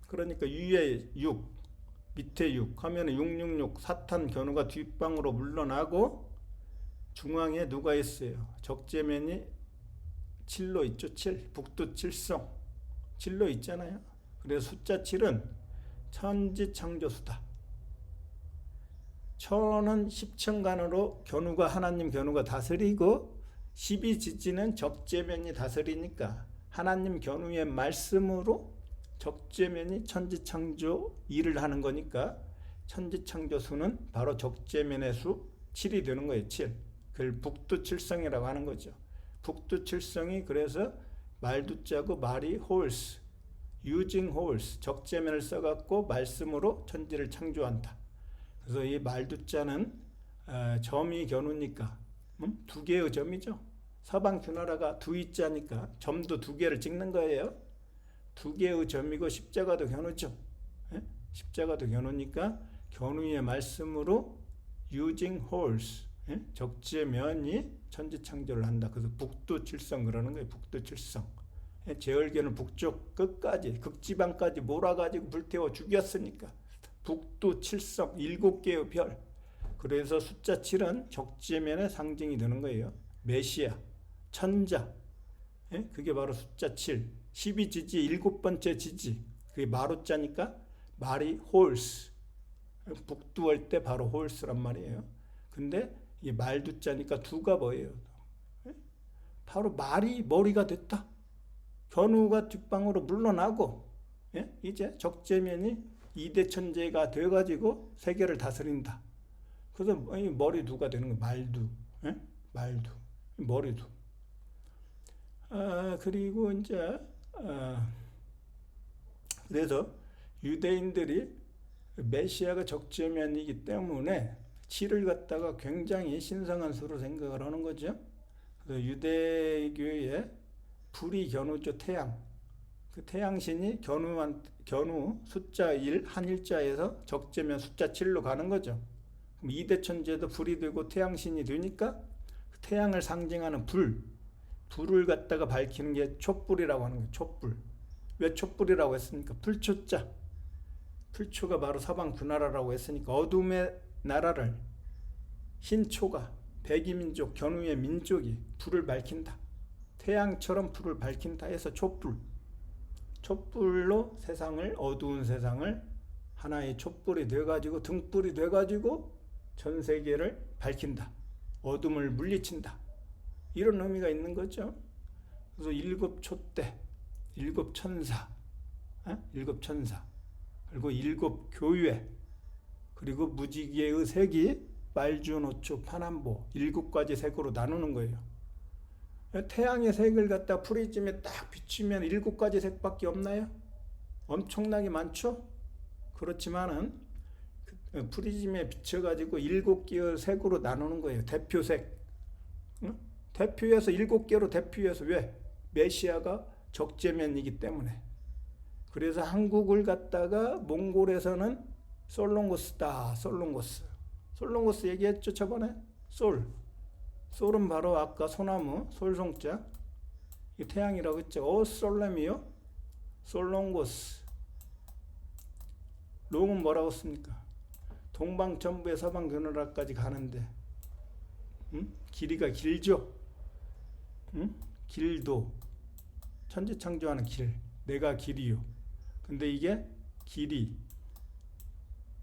그러니까 위에 6, 밑에 6 하면 666 사탄 견우가 뒷방으로 물러나고 중앙에 누가 있어요? 적재면이 7로 있죠. 7. 북두 7성. 7로 있잖아요. 그래서 숫자 7은 천지창조수다. 천은 십천간으로 하나님 견우가 다스리고 12지지는 적재면이 다스리니까 하나님 견우의 말씀으로 적재면이 천지창조 일을 하는 거니까 천지창조수는 바로 적재면의 수 7이 되는 거예요. 7. 그걸 북두칠성이라고 하는 거죠. 북두칠성이 그래서 말두자고 말이 horse, using horse, 적재면을 써갖고 말씀으로 천지를 창조한다. 그래서 이 말두자는 점이 견우니까 두 개의 점이죠. 서방 규나라가 두 이자니까 점도 두 개를 찍는 거예요. 두 개의 점이고 십자가도 견우죠. 십자가도 견우니까 견우의 말씀으로 using horse, 적재면이 천지창조를 한다. 그래서 북두칠성 그러는 거예요. 북두칠성. 제얼견을 북쪽 끝까지 극지방까지 몰아가지고 불태워 죽였으니까 북두칠성 7개의 별. 그래서 숫자 7은 적재면의 상징이 되는 거예요. 메시아, 천자. 그게 바로 숫자 7. 12지지 7번째 지지. 그게 마루자니까 말이 홀스. 북두할 때 바로 홀스란 말이에요. 근데 이 말두자니까 두가 뭐예요? 바로 말이 머리가 됐다. 견우가 뒷방으로 물러나고 이제 적재면이 2대 천재가 돼가지고 세계를 다스린다. 그래서 머리두가 되는 거예요. 말두. 말두. 머리두. 그리고 이제 그래서 유대인들이 메시아가 적재면이기 때문에 7을 갖다가 굉장히 신성한 수로 생각을 하는 거죠. 그래서 유대교의 불이 견우죠. 태양. 그 태양신이 견우 숫자 1, 한 일자에서 적재면 숫자 7로 가는 거죠. 그럼 이대천재도 불이 되고 태양신이 되니까 태양을 상징하는 불을 갖다가 밝히는 게 촛불이라고 하는 거예요. 촛불. 왜 촛불이라고 했습니까? 불초자. 불초가 바로 서방 군나라라고 했으니까 어둠의 나라를 흰초가 백이민족, 견우의 민족이 불을 밝힌다. 태양처럼 불을 밝힌다 해서 촛불. 촛불로 세상을, 어두운 세상을 하나의 촛불이 돼가지고 등불이 돼가지고 전 세계를 밝힌다. 어둠을 물리친다. 이런 의미가 있는 거죠. 그래서 일곱 촛대, 일곱 천사, 일곱 천사, 그리고 일곱 교회, 그리고 무지개의 색이 말주, 노초, 파남보 일곱 가지 색으로 나누는 거예요. 태양의 색을 갖다 프리즘에 딱 비추면 일곱 가지 색밖에 없나요? 엄청나게 많죠? 그렇지만은 프리즘에 비춰가지고 일곱 개의 색으로 나누는 거예요. 대표색. 대표해서 일곱 개로 대표해서 왜? 메시아가 적재면이기 때문에. 그래서 한국을 갖다가 몽골에서는 솔롱고스다. 솔롱고스 얘기했죠 저번에? 솔은 바로 아까 소나무 솔송자 이 태양이라고 했죠. 솔렘이요. 솔롱고스. 롱은 뭐라고 씁니까? 동방천부에 서방견우라까지 가는데 길이가 길죠. 길도 천지창조하는 길. 내가 길이요. 근데 이게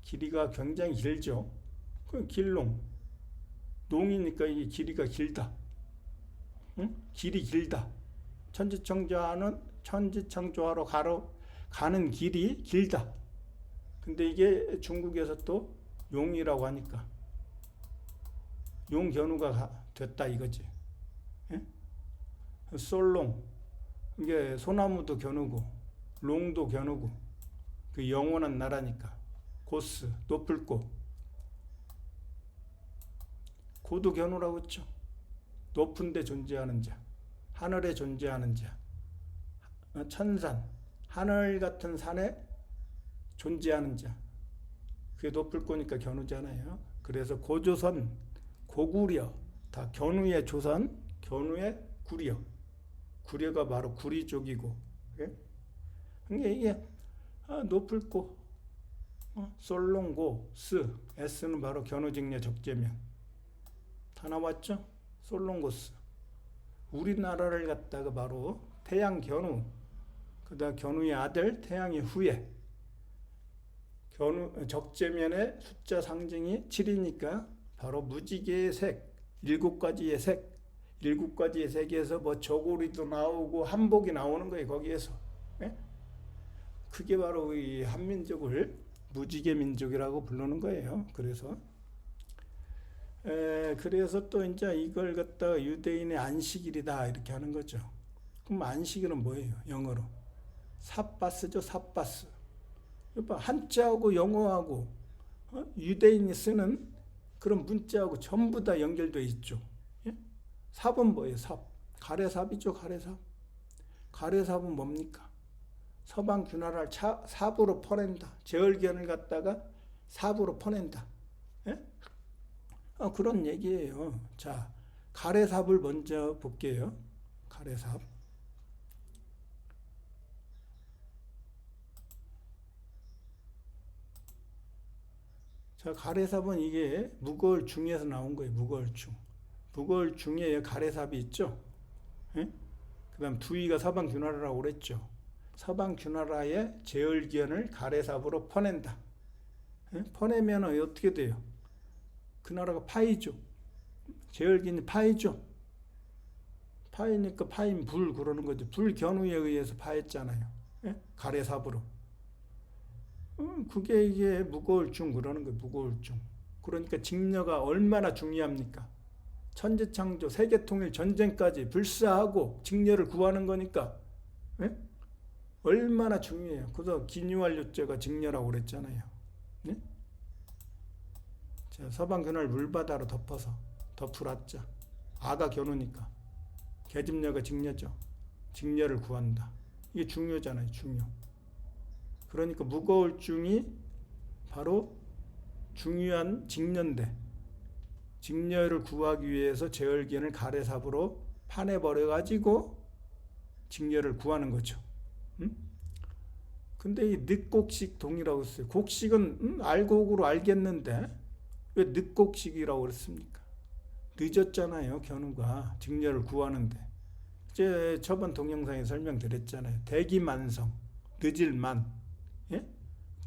길이가 굉장히 길죠. 그 길롱. 농이니까 이게 길이가 길다. 길이 길다. 천지창조하러 가는 길이 길다. 근데 이게 중국에서 또 용이라고 하니까 용견우가 됐다 이거지. 예? 솔롱. 이게 소나무도 견우고 롱도 견우고 그 영원한 나라니까. 고스 높을 곳. 고도 견우라고 했죠. 높은 데 존재하는 자, 하늘에 존재하는 자, 천산, 하늘 같은 산에 존재하는 자. 그게 높을 거니까 견우잖아요. 그래서 고조선, 고구려, 다 견우의 조선, 견우의 구려. 구려가 바로 구리족이고. 그러니까 이게 높을 고, 솔롱고, S는 바로 견우직녀 적재면. 다 나왔죠? 솔롱고스. 우리나라를 갖다가 바로 태양 견우, 그다음 견우의 아들, 태양의 후예. 적재면의 숫자 상징이 7이니까 바로 무지개의 색, 일곱 가지의 색에서 뭐 저고리도 나오고 한복이 나오는 거예요. 거기에서. 예? 그게 바로 이 한민족을 무지개 민족이라고 부르는 거예요. 그래서 또 이제 이걸 갖다가 유대인의 안식일이다 이렇게 하는 거죠. 그럼 안식일은 뭐예요? 영어로 삽바스죠. 삽바스. 한자하고 영어하고 유대인이 쓰는 그런 문자하고 전부 다 연결되어 있죠. 예? 삽은 뭐예요? 가래삽이죠. 가래삽은 뭡니까? 서방 균화를 삽으로 퍼낸다. 제얼견을 갖다가 삽으로 퍼낸다. 예? 그런 얘기예요. 자, 가래삽을 먼저 볼게요. 가래삽. 자, 가래삽은 이게 무거울중에서 나온 거예요. 무거울중에 가래삽이 있죠. 예? 그 다음 두이가 서방균화라라고 그랬죠. 서방균화라의 제얼기연을 가래삽으로 퍼낸다. 예? 퍼내면 어떻게 돼요? 그 나라가 파이죠. 제얼기연이 파이죠. 파이니까 파인 불 그러는 거죠. 불견우에 의해서 파했잖아요. 예? 가래삽으로. 그게 이게 무거울중 그러는 거예요. 무거울중. 그러니까 직녀가 얼마나 중요합니까? 천지창조, 세계통일 전쟁까지 불사하고 직녀를 구하는 거니까. 예? 얼마나 중요해요. 그래서 기뉴완료죄가 직녀라고 그랬잖아요. 예? 자, 서방견을 물바다로 덮으랐자. 아가 견우니까. 계집녀가 직녀죠. 직녀를 구한다. 이게 중요잖아요. 중요. 그러니까 무거울중이 바로 중요한 직녀인데 직녀를 구하기 위해서 제얼기연을 가래삽으로 파내버려가지고 직녀를 구하는 거죠. 응? 근데 이 늑곡식 동이라고 했어요. 곡식은 알곡으로 알겠는데 왜 늑곡식이라고 그랬습니까? 늦었잖아요. 견우가 직녀를 구하는데. 이제 저번 동영상에 설명드렸잖아요. 대기만성, 늦을만. 예?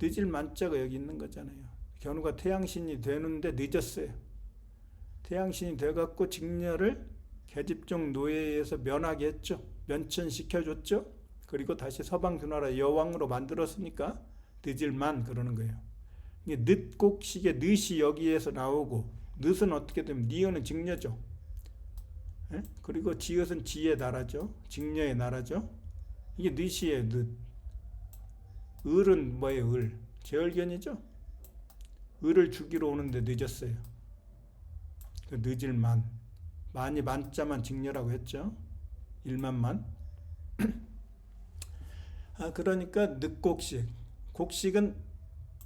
늦을만자가 여기 있는 거잖아요. 견우가 태양신이 되는데 늦었어요. 태양신이 돼갖고 직녀를 계집종 노예에서 면하게 했죠. 면천시켜줬죠. 그리고 다시 서방주나라 여왕으로 만들었으니까 늦을만 그러는 거예요. 이게 늦곡식의 늦이 여기에서 나오고 늦은 어떻게 되면 니은은 직녀죠. 예? 그리고 지읒은 지의 나라죠. 직녀의 나라죠. 이게 늦이에요. 늦. 을은 뭐예요? 을. 제얼견이죠. 을을 죽이러 오는데 늦었어요. 그 늦을만. 만이 만자만 직녀라고 했죠. 일만만. 그러니까 늑곡식. 곡식은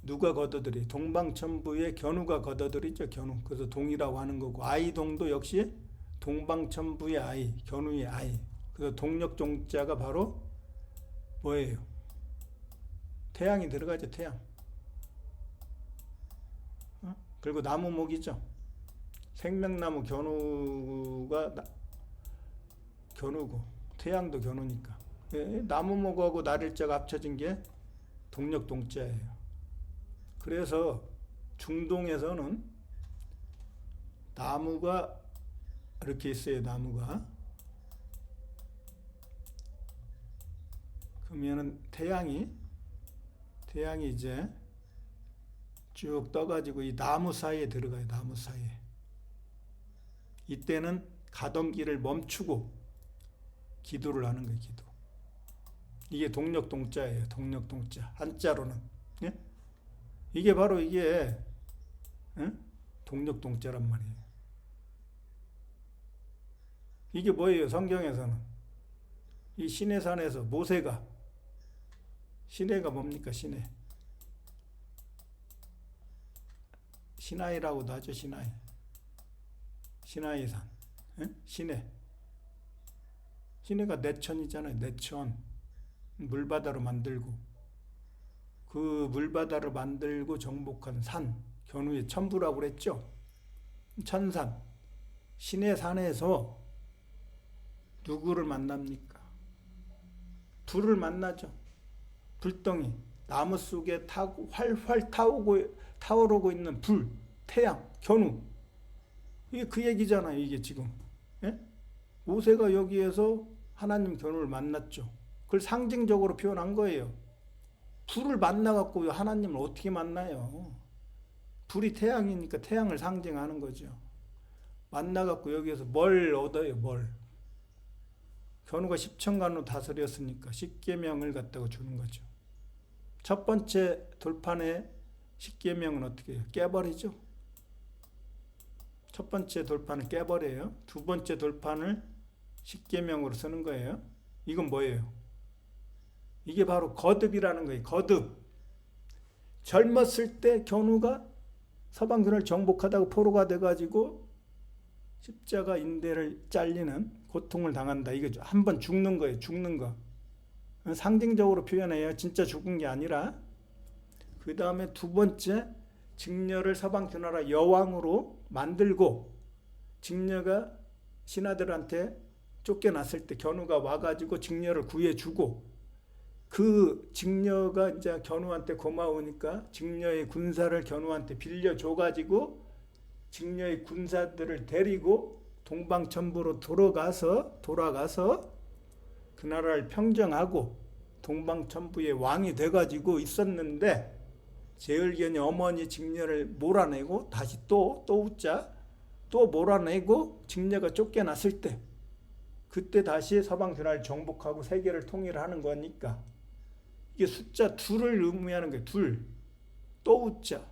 누가 걷어들이? 동방천부의 견우가 걷어들이죠. 견우. 그래서 동이라고 하는 거고 아이동도 역시 동방천부의 아이, 견우의 아이. 그래서 동력종자가 바로 뭐예요? 태양이 들어가죠. 태양. 그리고 나무목이죠. 생명나무 견우가 견우고 태양도 견우니까 나무목하고 날일자가 합쳐진 게 동력동자예요. 그래서 중동에서는 나무가 이렇게 있어요. 나무가. 그러면은 태양이 이제 쭉 떠가지고 이 나무 사이에 들어가요. 나무 사이에. 이때는 가던 길을 멈추고 기도를 하는 거예요. 기도. 이게 동력동자예요. 동력동자. 한자로는. 예? 이게 바로 이게 동력동자란 말이에요. 이게 뭐예요? 성경에서는 이 시내산에서 모세가 시내가 뭡니까? 시나이라고도 하죠. 시나이산. 시내가 내천이잖아요. 내천. 물바다로 만들고 그 물바다를 만들고 정복한 산, 견우의 천부라고 그랬죠. 천산. 시내산에서 누구를 만납니까? 불을 만나죠. 불덩이. 나무 속에 타고 활활 타오르고 있는 불, 태양, 견우. 이게 그 얘기잖아요. 이게 지금. 예? 모세가 여기에서 하나님 견우를 만났죠. 그걸 상징적으로 표현한 거예요. 불을 만나갖고 하나님을 어떻게 만나요? 불이 태양이니까 태양을 상징하는 거죠. 만나갖고 여기에서 뭘 얻어요? 뭘? 견우가 10천간으로 다스렸으니까 10계명을 갖다가 주는 거죠. 첫 번째 돌판에 10계명은 어떻게 해요? 깨버리죠. 첫 번째 돌판을 깨버려요. 두 번째 돌판을 10계명으로 쓰는 거예요. 이건 뭐예요? 이게 바로 거듭이라는 거예요. 거듭. 젊었을 때 견우가 서방군을 정복하다가 포로가 돼가지고 십자가 인대를 잘리는 고통을 당한다. 이거 한번 죽는 거예요. 죽는 거. 상징적으로 표현해요. 진짜 죽은 게 아니라. 그 다음에 두 번째, 직녀를 서방주나라 여왕으로 만들고 직녀가 신하들한테 쫓겨났을 때 견우가 와가지고 직녀를 구해주고 그 직녀가 이제 견우한테 고마우니까 직녀의 군사를 견우한테 빌려줘가지고 직녀의 군사들을 데리고 동방천부로 돌아가서 그 나라를 평정하고 동방천부의 왕이 돼가지고 있었는데 제얼견이 어머니 직녀를 몰아내고 다시 또 몰아내고 직녀가 쫓겨났을 때 그때 다시 서방주나라를 정복하고 세계를 통일하는 거니까 이게 숫자 둘을 의미하는 거예요. 둘. 또 우자.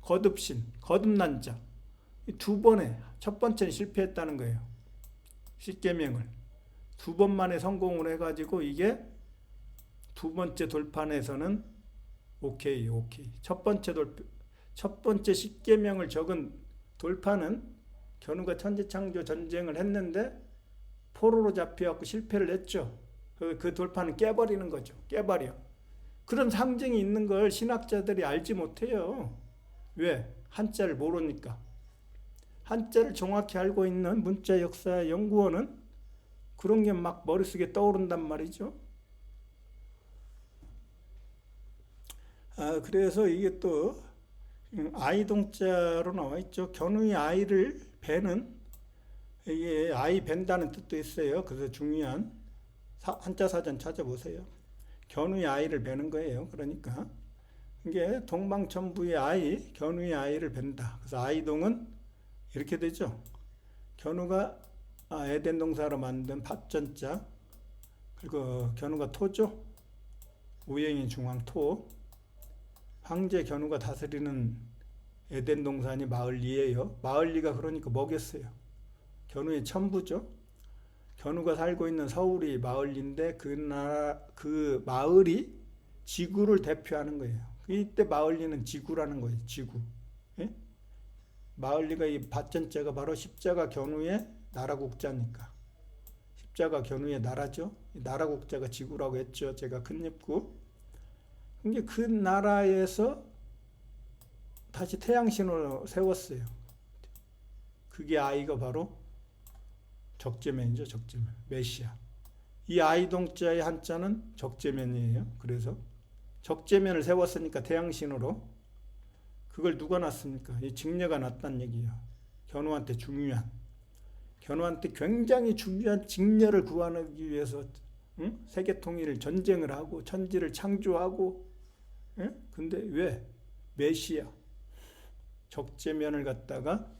거듭신. 거듭난 자. 두 번에 첫 번째는 실패했다는 거예요. 10계명을. 두 번 만에 성공을 해가지고 이게 두 번째 돌판에서는 오케이. 첫 첫 번째 십계명을 적은 돌파는 견우가 천지창조 전쟁을 했는데 포로로 잡혀갖고 실패를 했죠. 그 돌파는 깨버리는 거죠. 깨버려. 그런 상징이 있는 걸 신학자들이 알지 못해요. 왜? 한자를 모르니까. 한자를 정확히 알고 있는 문자 역사 연구원은 그런 게 막 머릿속에 떠오른단 말이죠. 그래서 이게 또 아이동자로 나와 있죠. 견우의 아이를 베는, 이게 아이 벤다는 뜻도 있어요. 그래서 중요한 한자 사전 찾아보세요. 견우의 아이를 베는 거예요. 그러니까 이게 동방천부의 아이, 견우의 아이를 벤다. 그래서 아이동은 이렇게 되죠. 견우가 에덴 동사로 만든 밭전자, 그리고 견우가 토죠. 우행이 중앙 토. 황제 견우가 다스리는 에덴 동산이 마을리예요. 마을리가 그러니까 뭐겠어요? 견우의 천부죠. 견우가 살고 있는 서울이 마을리인데 그 마을이 지구를 대표하는 거예요. 이때 마을리는 지구라는 거예요. 지구. 예? 마을리가 이 밭전자가 바로 십자가 견우의 나라국자니까. 십자가 견우의 나라죠. 나라국자가 지구라고 했죠. 제가 큰입구. 이게 그 나라에서 다시 태양신을 세웠어요. 그게 아이가 바로 적재면이죠. 적재면. 메시아. 이 아이동자의 한자는 적재면이에요. 그래서 적재면을 세웠으니까 태양신으로 그걸 누가 낳습니까? 이 직녀가 낳았다는 얘기예요. 견우한테 중요한, 견우한테 굉장히 중요한 직녀를 구하기 위해서 세계 통일을 전쟁을 하고 천지를 창조하고, 근데 왜? 메시아 적재면을 갖다가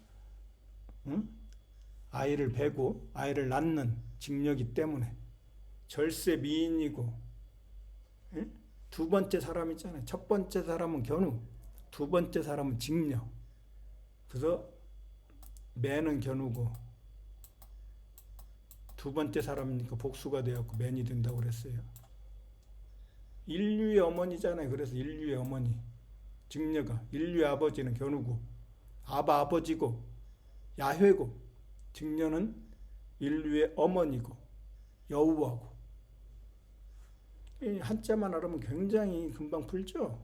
아이를 베고 아이를 낳는 직녀이기 때문에 절세 미인이고, 두 번째 사람이잖아요. 첫 번째 사람은 견우, 두 번째 사람은 직녀. 그래서 매는 견우고 두 번째 사람이니까 복수가 되었고 맨이 된다고 그랬어요. 인류의 어머니잖아요. 그래서 인류의 어머니 직녀가, 인류의 아버지는 견우고 아버지고 야훼고, 직녀는 인류의 어머니고 여우하고. 이 한자만 알으면 굉장히 금방 풀죠.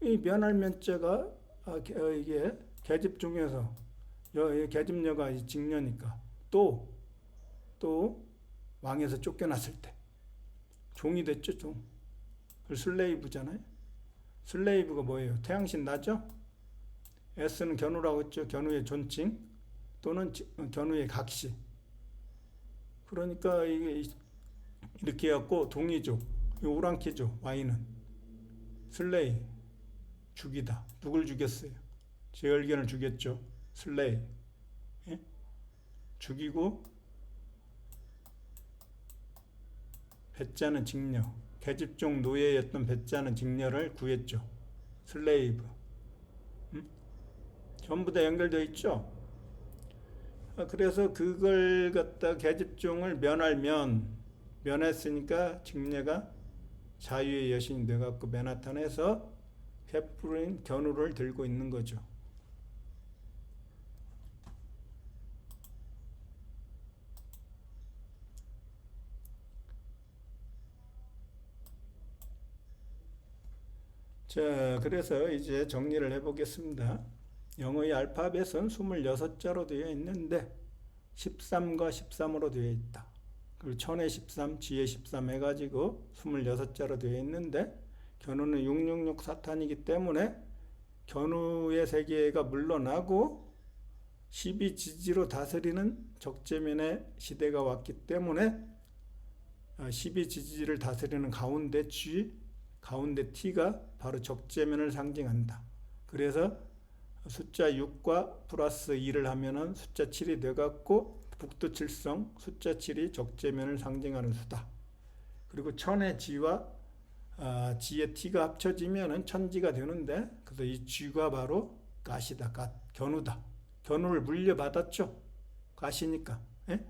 이 면할면자가 이게 계집 중에서 계집녀가 직녀니까 또 왕에서 쫓겨났을 때 종이 됐죠. 종. 슬레이브잖아요. 슬레이브가 뭐예요? 태양신 나죠? S는 견우라고 했죠. 견우의 존칭 또는 견우의 각시. 그러니까 이게 이렇게 해갖고 동이죠. 오랑캐죠. Y는 슬레이, 죽이다. 누굴 죽였어요? 제열견을 죽였죠. 슬레이. 예? 죽이고, 배짜는 직녀, 계집종 노예였던 배짜는 직녀를 구했죠. 슬레이브. 전부 다 연결되어 있죠. 그래서 그걸 갖다 계집종을 면했으니까 직녀가 자유의 여신이 돼갖고 맨하탄에서 베푸른 견우를 들고 있는 거죠. 자, 그래서 이제 정리를 해보겠습니다. 영어의 알파벳은 26자로 되어 있는데 13과 13으로 되어 있다. 그리고 천의 13, 지의 13 해가지고 26자로 되어 있는데, 견우는 666 사탄이기 때문에 견우의 세계가 물러나고 12지지로 다스리는 적재면의 시대가 왔기 때문에 12지지를 다스리는 가운데 G, 가운데 T가 바로 적재면을 상징한다. 그래서 숫자 6과 플러스 2를 하면은 숫자 7이 돼갖고 북두칠성 숫자 7이 적재면을 상징하는 수다. 그리고 천의 G와 G의 T가 합쳐지면은 천지가 되는데, 그래서 이 G가 바로 가시다. 견우다. 견우를 물려받았죠. 가시니까. 예?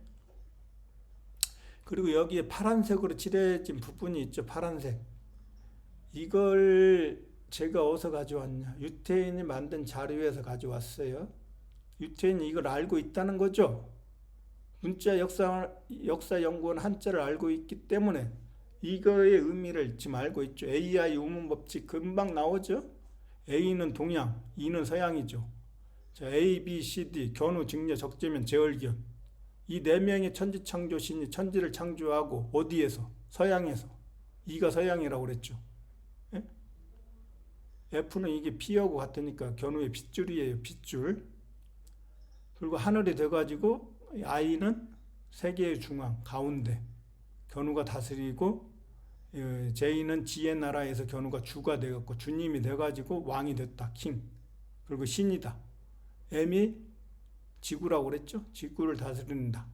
그리고 여기에 파란색으로 칠해진 부분이 있죠. 파란색. 이걸 제가 어디서 가져왔냐? 유태인이 만든 자료에서 가져왔어요. 유태인이 이걸 알고 있다는 거죠. 문자 역사 연구원 한자를 알고 있기 때문에 이거의 의미를 지금 알고 있죠. AI 우문 법칙 금방 나오죠. A는 동양, E는 서양이죠. 자, A, B, C, D, 견우, 직녀, 적재면, 제얼기현. 이 네 명의 천지창조신이 천지를 창조하고 어디에서? 서양에서. E가 서양이라고 그랬죠. 예? F는 이게 P하고 같으니까 견우의 핏줄이에요. 핏줄. 그리고 하늘이 돼가지고 I는 세계의 중앙, 가운데. 견우가 다스리고 J는 지의 나라에서 견우가 주가 되었고 주님이 돼가지고 왕이 됐다. 킹. 그리고 신이다. M이 지구라고 그랬죠. 지구를 다스린다.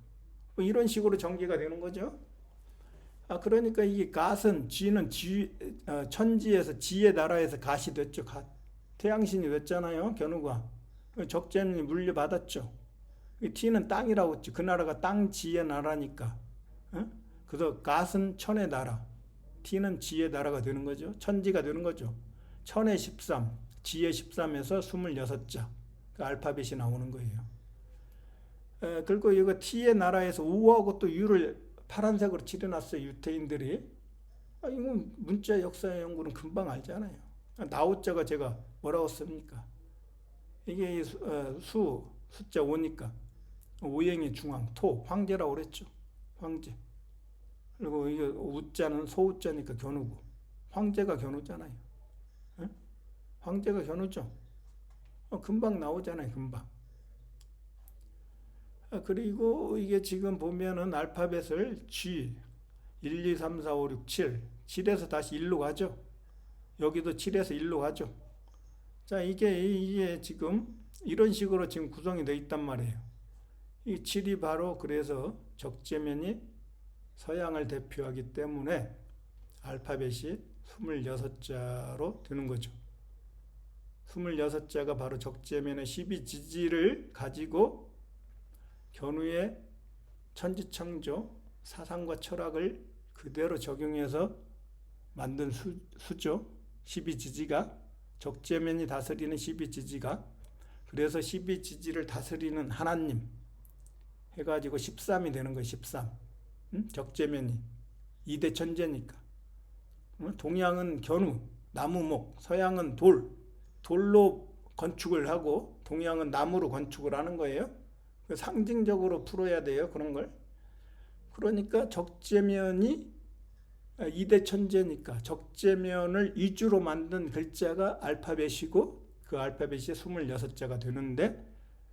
뭐 이런 식으로 전개가 되는 거죠. 그러니까 이게 갓은 G는 천지에서 지의 나라에서 갓이 됐죠. 갓. 태양신이 됐잖아요. 견우가. 적재는 물려받았죠. T는 땅이라고 했죠. 그 나라가 땅 지의 나라니까. 그래서 갓은 천의 나라. T는 지의 나라가 되는 거죠. 천지가 되는 거죠. 천의 13, 지의 13에서 26자. 그 알파벳이 나오는 거예요. 그리고 이거 T의 나라에서 O하고 또 U를 파란색으로 칠해놨어요. 유태인들이. 이건 문자 역사 연구는 금방 알잖아요. 나오자가 제가 뭐라고 씁니까? 이게 숫자 5니까 오행의 중앙, 토, 황제라고 그랬죠. 황제. 그리고 이게 우자는 소우자니까 견우고 황제가 견우잖아요. 에? 황제가 견우죠. 금방 나오잖아요. 금방. 그리고 이게 지금 보면은 알파벳을 G 1, 2, 3, 4, 5, 6, 7 7에서 다시 1로 가죠. 여기도 7에서 1로 가죠. 자, 이게 지금 이런 식으로 지금 구성이 되어 있단 말이에요. 이 7이 바로 그래서 적재면이 서양을 대표하기 때문에 알파벳이 26자로 되는 거죠. 26자가 바로 적재면의 12지지를 가지고 견우의 천지창조 사상과 철학을 그대로 적용해서 만든 수죠. 12지지가 적재면이 다스리는 12지지가 그래서 12지지를 다스리는 하나님 해가지고 13이 되는 거예요. 13. 적재면이 2대 천재니까. 동양은 견우, 나무목, 서양은 돌로 건축을 하고 동양은 나무로 건축을 하는 거예요. 상징적으로 풀어야 돼요. 그런 걸. 그러니까 적재면이 2대 천재니까 적재면을 위주로 만든 글자가 알파벳이고 그 알파벳이 26자가 되는데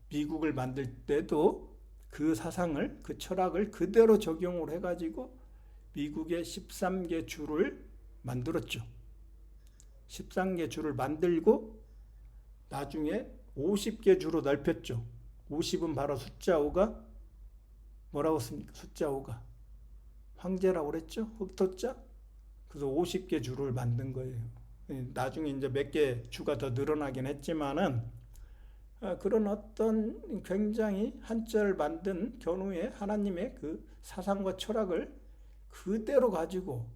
미국을 만들 때도 그 사상을, 그 철학을 그대로 적용을 해가지고 미국의 13개 주를 만들었죠. 13개 주를 만들고 나중에 50개 주로 넓혔죠. 50은 바로 숫자 5가 뭐라고 씁니까? 숫자 5가 황제라고 그랬죠. 흑토자. 그래서 50개 주를 만든 거예요. 나중에 이제 몇 개 주가 더 늘어나긴 했지만은 그런 어떤 굉장히 한자를 만든 견우의 하나님의 그 사상과 철학을 그대로 가지고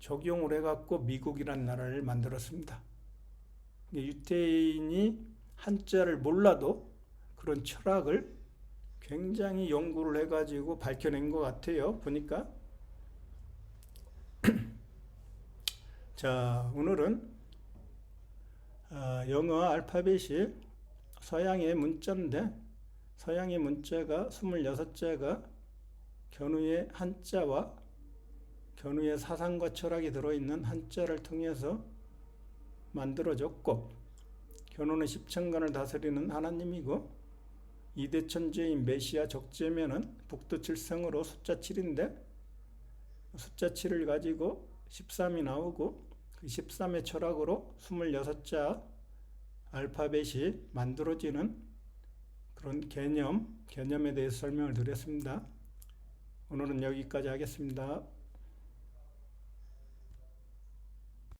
적용을 해갖고 미국이라는 나라를 만들었습니다. 유태인이 한자를 몰라도 그런 철학을 굉장히 연구를 해가지고 밝혀낸 것 같아요. 보니까. 자, 오늘은 영어 알파벳이 서양의 문자인데 서양의 문자가 26자가 견우의 한자와 견우의 사상과 철학이 들어있는 한자를 통해서 만들어졌고 견우는 십천간을 다스리는 하나님이고 2대 천재인 메시아 적재면은 북두칠성으로 숫자 7인데 숫자 7을 가지고 13이 나오고 그 13의 철학으로 26자 알파벳이 만들어지는 그런 개념에 대해서 설명을 드렸습니다. 오늘은 여기까지 하겠습니다.